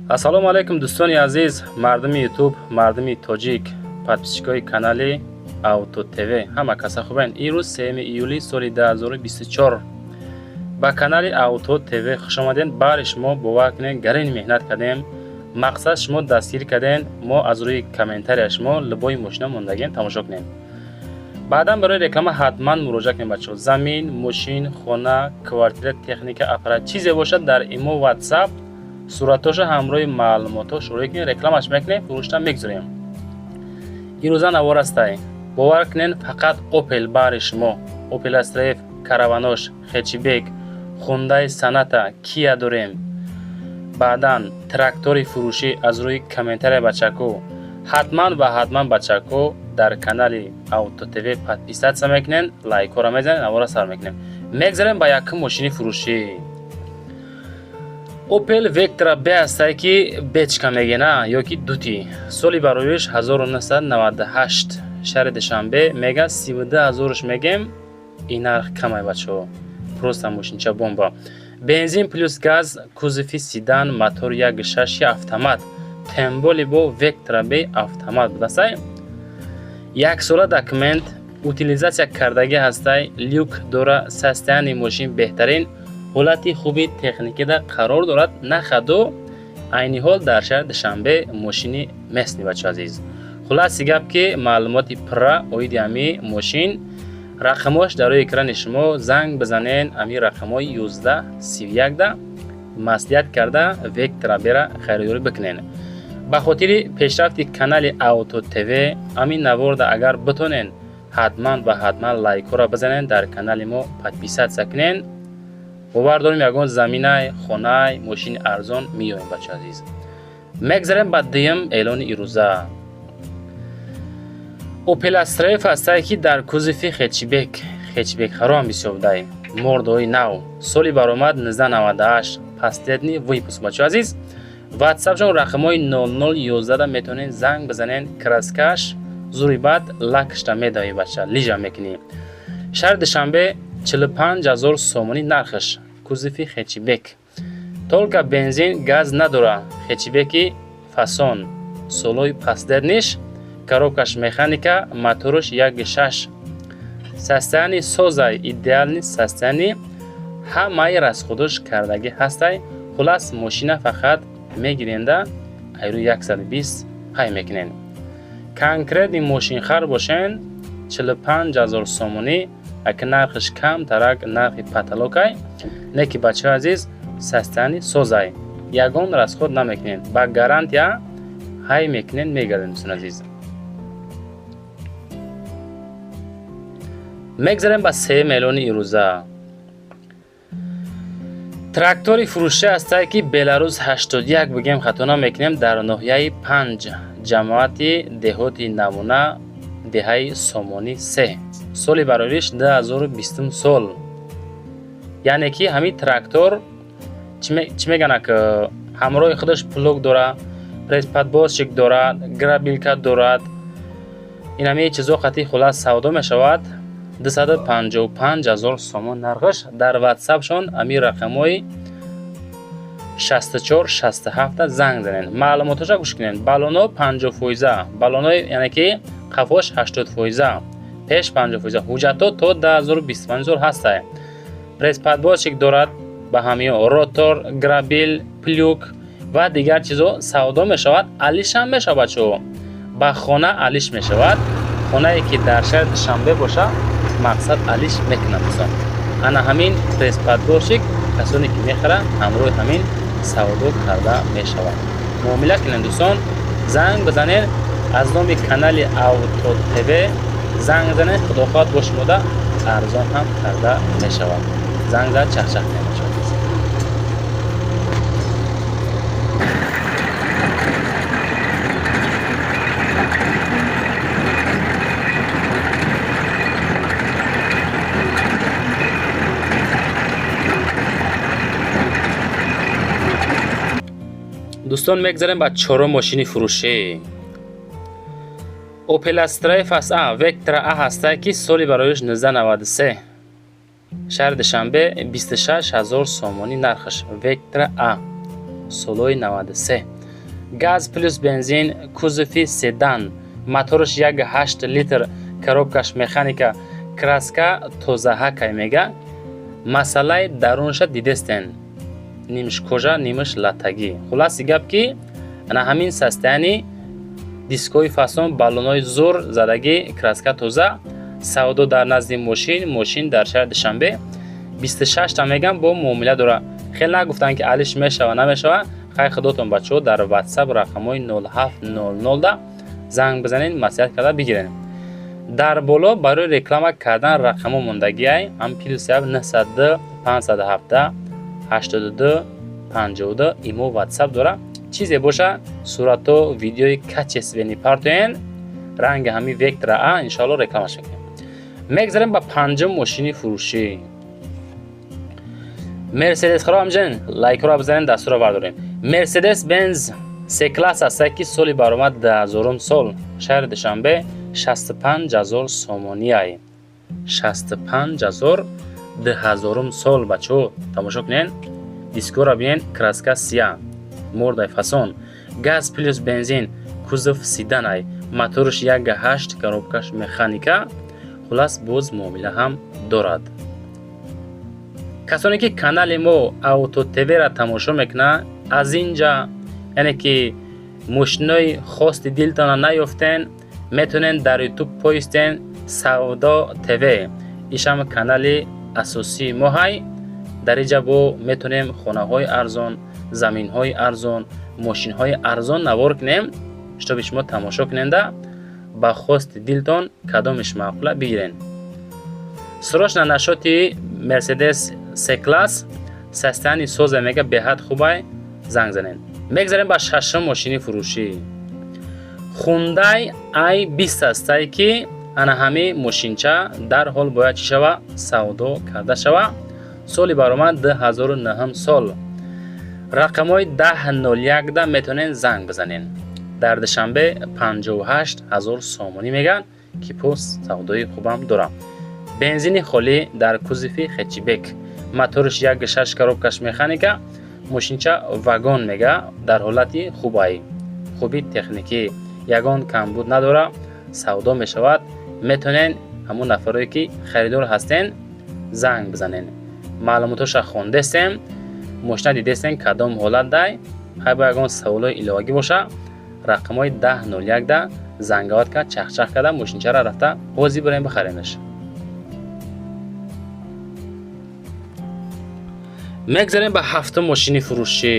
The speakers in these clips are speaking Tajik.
ассалому алайкум дӯстони азиз, мардуми ютуб, мардуми тоҷик, подписчикои канали Auto TV. Ҳама каса хубен? Ирӯз 3 июли соли 2024 ба канали Auto TV хушомаден. Бари шумо бовар кунед гарин меҳнат кардем, мақсад шумо дастгирӣ кардем, мо аз рӯи комментария шумо либои мошина мондаген тамошо кунем. баъдан барои реклама ҳатман муроҷиат кунед бачаҳо. Замин, мошин, хона, квартира, техника, аппарат чизе бошад дар имо, WhatsApp суратоша ҳамроҳи маълумото шурӯъ кунед, рекламаш мекунем, фурӯшта мегузорем. ирӯза навор астай. бовар кунед фақат Opel бари шумо. Opel Astra, Caravanosh, Hatchback, Hyundai Sonata, Kia дорем. баъдан трактори фурӯшӣ аз рӯи комментария бачаҳо. ҳатман ва ҳатман бачаҳо дар канали Auto TV подписатсия мекунен, лайкора мезанен, навора сар мекунем. Мегзарем ба якум мошини фурӯшӣ. Opel Vectra B астае ки бечка мегена ё ки дути. Соли бароиш 1998. шаҳри Душанбе мега 32000 мегем. ин нарх камай бачаҳо. Просто мошинча бомба. Бензин плюс газ, кузови седан, мотор 1.6 автомат. Темболи бо Vectra B автомат будасай. як сола документ, утилизация кардаги ҳастай, люк дора, состояние мошин беҳтарин, ҳолати хуби техникида қарор дорад, нахаду айни ҳол дар шаҳри Душанбе мошини местни бачаҳо азиз. хулоси гап ки маълумоти пурра оиди ами мошин, рақамош дар рӯи экрани шумо, занг бизанен, ами рақамои 1131 да маслиҳат карда Vectra B-ра харидорӣ бикунен. ба хотири пешрафти канали Auto TV ами наворда агар битонен, ҳатман ва ҳатман лайкора бизанен, дар канали мо подписатсия кунен. бовар дорем ягон заминай, хонай, мошини арзон меёем бачаҳо азиз. мегзарем ба дуюм эълони ирӯза. Opel Astra астае ки дар кузови Hatchback харом бисёбдай. мордои нав. соли баромад 1998. последний выпуск бачаҳо азиз. WhatsApp шон рақамои 0011 да метавонен занг бизанен, краскаш зурибат лакшта медои бача лижа мекунӣ. шаҳри Душанбе 45000 сомонӣ нархаш. кузови Hatchback. толка бензин, газ надора. Hatchback-и фасон. солои последниш. коробкаш механика, моторош 1.6. состояние созай, идеальный состояние. ҳамаи расходош кардаги ҳастай. хулас мошина фақат мегиренда айру 120 пай мекунен. конкретни мошинхар бошен 45000 сомонӣ, аки нархиш кам тарак нархи паталокай, не ки бачаҳо азиз состояние созай. ягон расход намекунен. ба гарантия ҳай мекунен, мегарден дӯстон азиз. мегзарем ба сеюм эълони ирӯза. трактори фурӯшӣ астае ки Беларус 81 бигем хато намекунем, дар ноҳияи 5 ҷамоати деҳоти намуна деҳаи Сомонӣ 3. соли бароиш 2020 сол. яъне ки ҳамин трактор чӣ меганак ҳамроҳи худаш плуг дора, пресподборщик дорад, грабилка дорад. ин ҳамин чизо қати хулас савдо мешавад. 255000 сомон нархаш. дар WhatsApp шон ами рақамои 6467 занг занен, маълумоташа гӯш кунен. балоно 50%, балоно яъне ки қафош 80%, пеш 50%, ҳуҷҷато то 2025 сол ҳастае. пресподборщик дорад, ба ҳамин ротор, грабил, плюк ва дигар чизо савдо мешавад. алишам мешавад бачаҳо. ба хона алиш мешавад. хонае ки дар шаҳри Душанбе боша, мақсад алиш мекунад дӯстон. ана ҳамин пресподборщик касоне ки мехара ҳамроҳи ҳамин савдо карда мешавад. муомила кунед дӯстон. занг бизанед аз номи канали Auto TV занг занед. худохоҳад бо шумода арзон ҳам карда мешавад. занг зад чахчах мешавад. дӯстон мегзарем ба чорум мошини фурӯшӣ. Opel Astra Fas A Vectra A ҳастае ки соли бароиш 1993. шаҳри Душанбе 26000 сомонӣ нархаш. Vectra A. солои 93. Газ плюс бензин, кузови седан, моторш 1.8 литр, коробкаш механика, краска тозаҳа кай мега. Масъалаи дарунша дидестен, нимш кожа, нимш латагӣ. Хулоси гап ки ана ҳамин состоянии дискои фасон, баллонои зур задагӣ, краска тоза, савдо дар назди мошин дар шаҳри Душанбе 26 та мегам бо муомила дора. хеле нагуфтанд ки алиш мешава намешава. хай худотон бачаҳо дар WhatsApp рақамҳои 0700 да занг бизанед, маслиҳат карда бигиред. дар боло барои реклама кардан рақамҳо мондагиай ам +1 902 517 82 52 имо WhatsApp дора. чизе боша сурато видеои качествени партоен ранги ҳами вектора а иншоалло рекламаш мекунем. мегзарем ба панҷум мошини фурӯшӣ. Mercedes харо ҳамҷен лайкро бизанем, дастурро бардорем. Mercedes Benz C-класс аст ки соли баромад 2000 сол. шаҳри Душанбе 65000 сомониай. 65000 2000 сол бачаҳо тамошо кунед. дискора бинед, краска сия, мордаи фасон, газ плюс бензин, кузов седанай, моторш 1.8, коробкаш механика. хулас боз муомила ҳам дорад. касоне ки канали мо Auto TV-ра тамошо мекунанд, аз инҷа яъне ки мошинои хости дилтона наёфтен, метонен дар YouTube поистен Савдо TV. ишам канали асосии мо ҳай. дар инҷа бо метонем хонаҳои арзон, заминҳои арзон, мошинҳои арзон навор кунем. штоби шумо тамошо куненда ба хости дилтон кадомиш маъқула бигирен. срочно нашоти Mercedes C-класс состоянии соза мега беҳад хубай, занг занед. мегзарем ба шашум мошини фурӯшӣ. Hyundai i20 аст ки ана ҳами мошинча дарҳол бояд чӣ шава? Савдо карда шава. соли баромад 2009 сол. рақамҳои 1001 да метонен занг бизанен. дар Душанбе 58000 сомонӣ меган ки пост савдои хубам дорам. бензини холӣ дар кузови хэтчбек, моторш 1.6, коробкаш механика, мошинча вагон мега дар ҳолати хубай. хуби техникӣ, ягон камбуд надора, савдо мешавад. метонен ҳамон нафаре ки харидор ҳастен занг бизанен. маълумотоша хондестем, мошина дидестен кадом ҳолат дай. ҳай ба ягон саволои иловагӣ боша, рақамҳои 1001 да зангават кард, чахчах карда мошинчара рафта ҳозир барем бихаремеш. мегзарем ба ҳафтум мошини фурӯшӣ.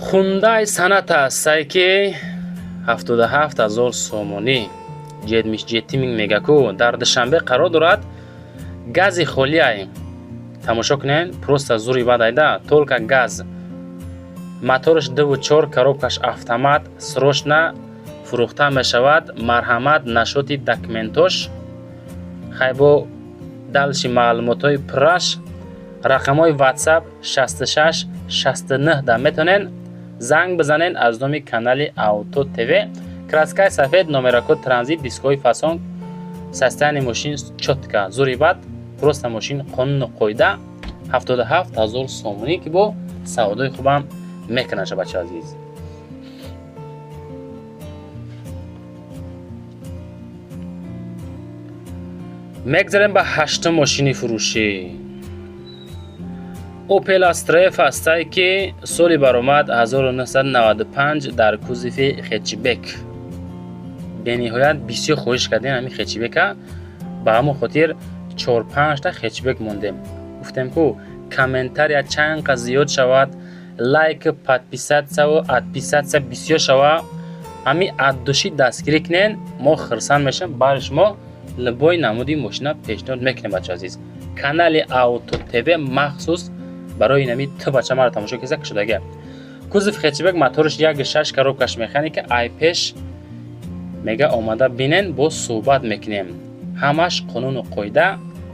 Hyundai Sonata аст ки 77000 сомонӣ, 77 мин мегаку дар Душанбе қарор дорад. гази холиай тамошо кунед, просто зури бадайда, толка газ, моторш 2.4, коробкаш автомат, срочно фурӯхта мешавад. марҳамат нашоти документош, хайбо далши маълумотои пурраш. рақамҳои WhatsApp 66 69 да метонен занг бизанен аз номи канали Auto TV. краскаи сафед, номеракод транзит, дискои фасон, состояние мошин чотка, зури бад, просто мошин қонуну қоида. 77000 сомонӣ ки бо савдои хубам мекунаша бача азиз. мегзарем ба ҳаштум мошини фурӯшӣ. Opel Astra аст ки соли баромад 1995 дар кузови хэтчбек. бениҳоят бисёр хоҳиш кардем ҳамин хэтчбека, ба ҳамон хотир 4-5 та хэтчбек мондем. гуфтем ку комментария чанд қа зиёд шавад, лайк, подписатсия, отписатсия бисёр шава. ҳамин аддуши дастгирӣ кунен, мо хирсан мешавем, барои шумо либои намуди мошина пешниҳод мекунем бача азиз. канали Auto TV махсус барои инами ту бача маро тамошо киса кушодаги. кузов хэтчбек, моторш 1.6, коробкаш механика, айпеш мега омада бинен, бо суҳбат мекунем. ҳамаш қонуну қоида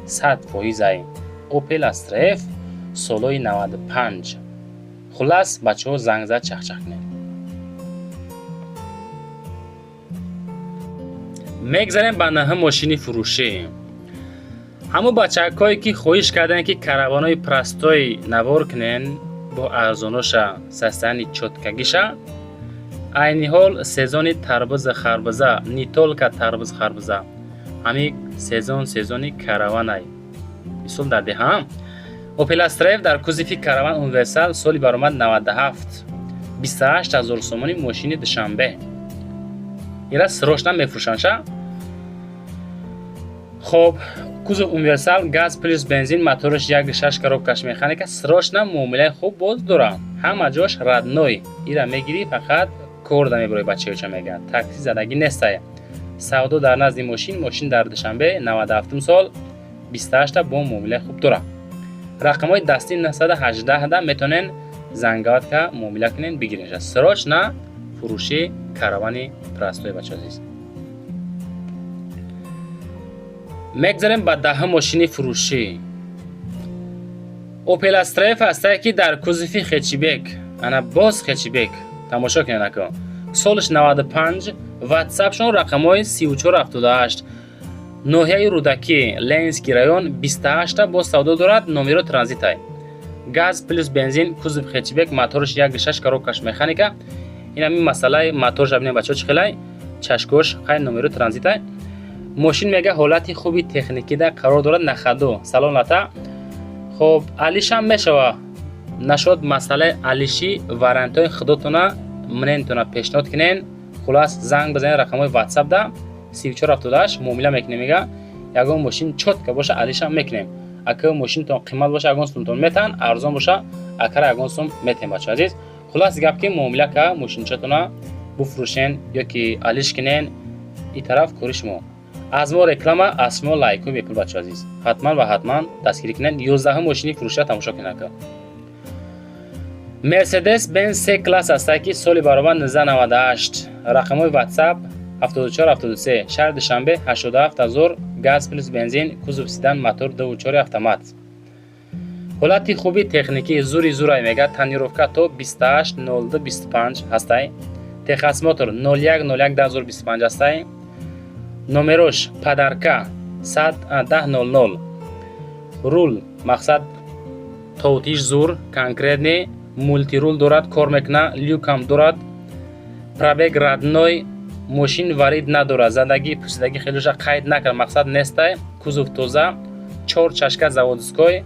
100%. Opel Astra солои 95. хулас бачаҳо занг зад чахчах кунед. мегзарем ба наҳум мошини фурӯшӣ. ҳамон бачакҳое ки хоҳиш карданд ки караванои простои навор кунен, бо арзоноша састани чоткагиша айни ҳол сезони тарбуз харбуза не толка тарбуз харбуза ҳами сезони караванай мисол дар деҳам Opel Astra дар кузифи караван универсал соли баромад 97 28000 сомони мошини душанбе ира срочно мефурӯшанша. Хоб кузов универсал газ плюс бензин моториш 1.6 коробкаш механика срочно муомилаи хуб боз дора ҳама ҷош радной ира мегири фақат кор да мебарои бачаёча мегӯяд такси задагӣ нестай савдо дар назди мошин дар душанбе 97 сол 28 бо муомилаи хуб дора. рақамҳои дастӣ 918 да метонен зангават ка муомила кунен бигиринша срочно фурӯши каравани простой бача азиз. мегзарем ба даҳум мошини фурӯшӣ Opel Astra ҳастае ки дар кузифи хечибек ана боз хечибек тамошо кунед ако солиш 95 ватсапшон рақамҳои 3478 ноҳияи рӯдакӣ Ленинский район 28 бо савдо дорад номеро транзитай газ плюс бензин кузов хечибек моториш 1.6 коробкаш механика инами масъалаи моторш абинем бачаҳо чӣ хелай чашкош хай номеро транзитай мошин мега ҳолати хуби техникида қарор дорад нахаду салон лата хоб алишам мешава нашод масъалаи алиши вариантҳои худотона менентона пешниҳод кунен хулас занг бизанед рақамҳои ватсап да 3478 муомила мекунем мега ягон мошин чотка боша алишам мекунем ака мошинтон қимат боша ягон сумтон метан арзон боша акара ягон сум метем бача азиз хулас гап ки муомила ка мошинчатона буфурӯшен ёки алиш кунен и тараф кори шумо аз мо реклама аз шумо лайку бепул бача азиз ҳатман ва ҳатман дастгирӣ кунен 11 мошини фурӯшида тамошо кунед ака Mercedes Benz C класс ҳастае ки соли баробар 1998 рақамҳои ватсап 7473 шаҳри душанбе 87000 газ плюс бензин кузов седан мотор 2.4 автомат ҳолати хуби техникӣ зурай мега тонировка то 280225 ҳастай техас мотор 0101 ҳастай номерош падарка 11000 рул мақсад товтиш зур конкретни мультирул дорад кор мекуна люкам дорад пробег радной мошин варид надорад задагӣ пусидагӣ хелуша қайд накард мақсад нестай кузов тоза 4 чашка заводской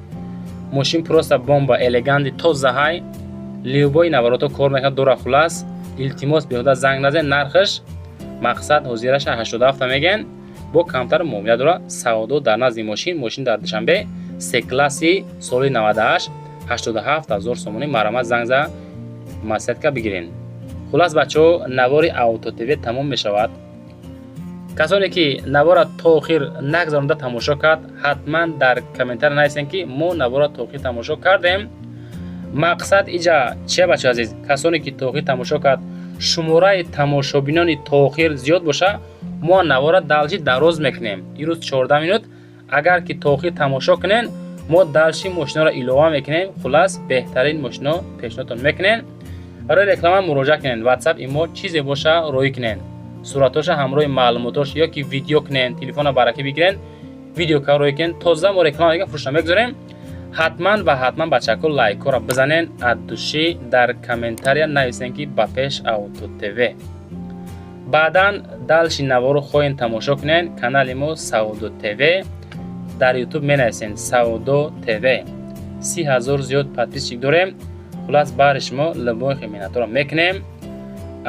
мошин просто бомба элеганти тозаҳай ливбои наворото кор мекунад дора хулас илтимос беҳуда занг назен нархаш мақсад ҳозираша 87 мегӯянд бо камтар муомила дора савдо дар назди мошин дар душанбе се класси соли 98 87000 сомони марамат занг за маслиҳатка бигирен. хулас бачаҳо навори Auto TV тамом мешавад. касоне ки навора то охир нагзаронда тамошо кард ҳатман дар комментар нависен ки мо навора то охир тамошо кардем. мақсад иҷа чия бачаҳо азиз касоне ки то охир тамошо кард шумораи тамошобинони то охир зиёд боша мо навора далши дароз мекунем ирӯз 14 минут агар ки то охир тамошо кунен мо далши мошиноро илова мекунем хулас беҳтарин мошино пешниҳодтон мекунен барои реклама муроҷиат кунен ватсап имо чизе боша роӣ кунен суратоша ҳамроҳи маълумотош ёки видео кунен телефона бараки бигирен видеока роӣ кунен тоза мо рекламаga фурӯшта мегузорем ҳатман ва ҳатман бачаҳо лайкора бизанен аддуши дар комментария нависен ки ба пеш Auto TV баъдан далши навору хоҳен тамошо кунен канали мо Saudo TV дар YouTube менависен Saudo TV 30000 зиёд подписчик дорем хулас баҳри шумо либои миннатора мекунем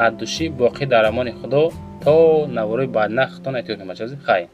аддуши боқӣ дар амони худо то навораи баъдина хитон эҳтиёт кунед бачаҳо хайр.